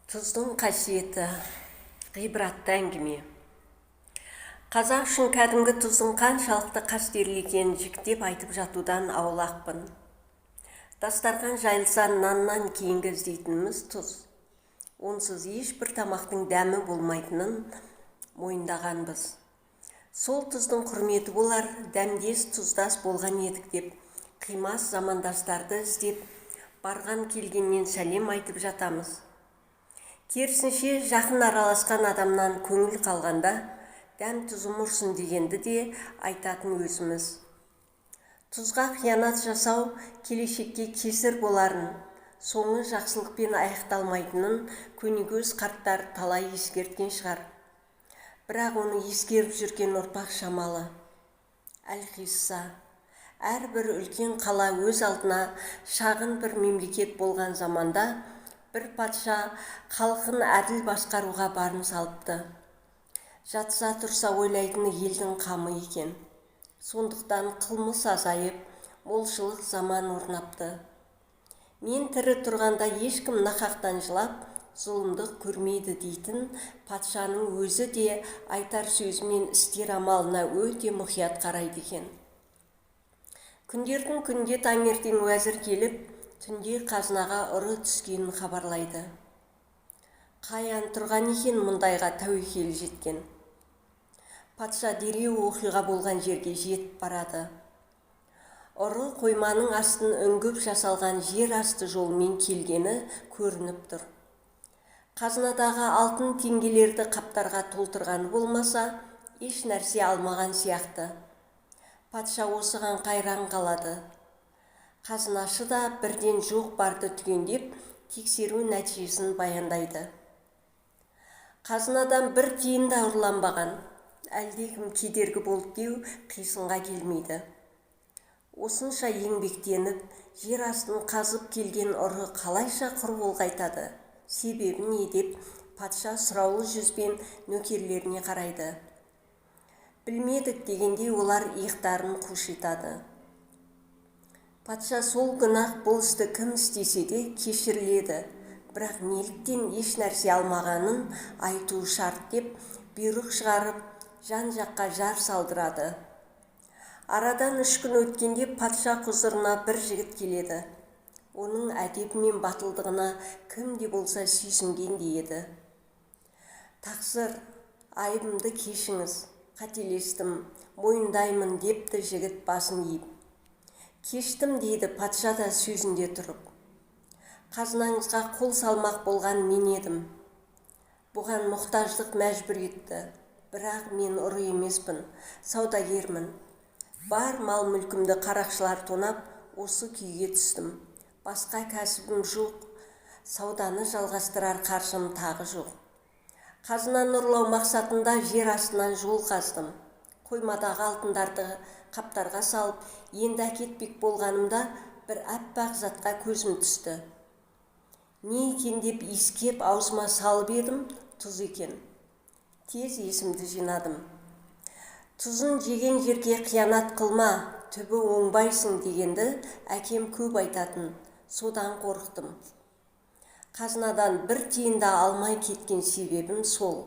Тұздың қасиеті, ғибратты әңгіме. Қазақ үшін кәдімгі тұздың қаншалықты қастерлі екенін жіктеп айтып жатудан аулақпын. Дастархан жайылса наннан кейінгі іздейтініміз тұз. Онсыз ешбір тамақтың дәмі болмайтынын мойындағанбыз. Сол тұздың құрметі болар, дәмдес тұздас болған едік деп, қимас замандастарды іздеп, барған келгеннен сәлем айтып жатамыз. Керісінше жақын араласқан адамнан көңіл қалғанда, дәм тұзым ұрсын дегенді де айтатын өзіміз. Тұзға қиянат жасау келешекке кесір боларын, соңы жақсылықпен аяқталмайтынын көнегөз қарттар талай ескерткен шығар. Бірақ оны ескеріп жүрген ұрпақ шамалы. Әлқисса, әрбір үлкен қала өз алдына шағын бір мемлекет болған заманда, бір патша халқын әділ басқаруға барын салыпты. Жатса тұрса ойлайтыны елдің қамы екен. Сондықтан қылмыс азайып, молшылық заман орнапты. Мен тірі тұрғанда ешкім нақақтан жылап, зұлымдық көрмейді дейтін патшаның өзі де айтар сөзі мен істер амалына өте мұқият қарайды екен. Күндердің күнде таңертең уәзір келіп, түнде қазынаға ұры түскенін хабарлайды. Қаян тұрған екен мұндайға тәуекел жеткен. Патша дереу оқиға болған жерге жетіп барады. Ұры қойманың астын үңгіп жасалған жер асты жолмен келгені көрініп тұр. Қазынадағы алтын теңгелерді қаптарға толтырғаны болмаса, еш нәрсе алмаған сияқты. Патша осыған қайран қалады. Қазынашы да бірден жоқ барды түгендеп, тексеру нәтижесін баяндайды. Қазынадан бір тиын да ұрланбаған, әлдекім кедергі болды деу қисынға келмейді. Осынша еңбектеніп, жер астын қазып келген ұры қалайша құр қол қайтады? Себебі не деп патша сұраулы жүзбен нөкерлеріне қарайды. Білмедік дегенде олар иықтарын қушитады. Патша сол күнақ бұл істі кім істесе де кешіріледі, бірақ неліктен еш нәрсе алмағанын айту шарт деп бұйрық шығарып, жан-жаққа жар салдырады. Арадан 3 күн өткенде патша құзырына бір жігіт келеді. Оның әдебі мен батылдығына кім де болса сүйсінген еді. Тақсыр, айыбымды кешіңіз, қателестім, мойындаймын депті жігіт басын иіп. Кештім дейді патша да сөзінде тұрып. Қазынаңызға қол салмақ болған мен едім. Бұған мұқтаждық мәжбүр етті. Бірақ мен ұры емеспін, саудагермін. Бар мал мүлкімді қарақшылар тонап, осы күйге түстім. Басқа кәсібім жоқ, сауданы жалғастырар қаржым тағы жоқ. Қазынаны ұрлау мақсатында жер астынан жол қаздым. Қоймадағы алтындарды қаптарға салып, енді әкетпек болғанымда бір аппақ затқа көзім түсті. Не екен деп иіскеп аузыма салып едім, тұз екен. Тез есімді жинадым. Тұзын жеген жерге қиянат қылма, түбі оңбайсың дегенді әкем көп айтатын, содан қорықтым. Қазынадан бір тиын да алмай кеткен себебім сол.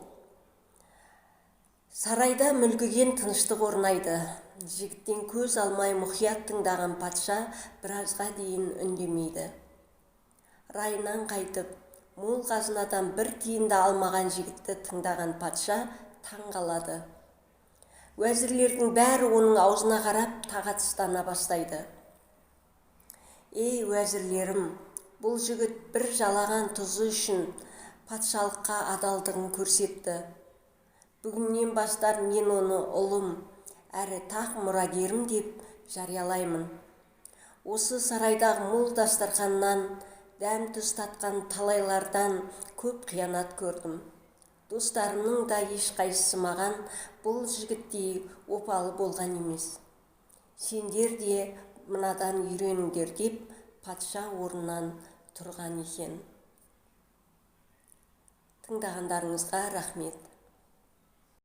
Сарайда мүлгіген тыныштық орнайды. Жігіттен көз алмай мұқият тыңдаған патша біразға дейін үндемейді. Райынан қайтып, мол қазынадан бір тиын да алмаған жігітті тыңдаған патша таң қалады. Уәзірлердің бәрі оның аузына қарап тағатсыздана бастайды. Ей уәзірлерім, бұл жігіт бір жалаған тұзы үшін патшалыққа адалдығын көрсетті. Бүгіннен бастап мен оны ұлым, әрі тақ мұрагерім деп жариялаймын. Осы сарайдағы мол дастарханнан, дәм тұз татқан талайлардан көп қиянат көрдім. Достарымның да ешқайсысы маған бұл жігіттей опалы болған емес. Сендер де мынадан үйреніңдер деп патша орнынан тұрған екен. Тыңдағандарыңызға рахмет.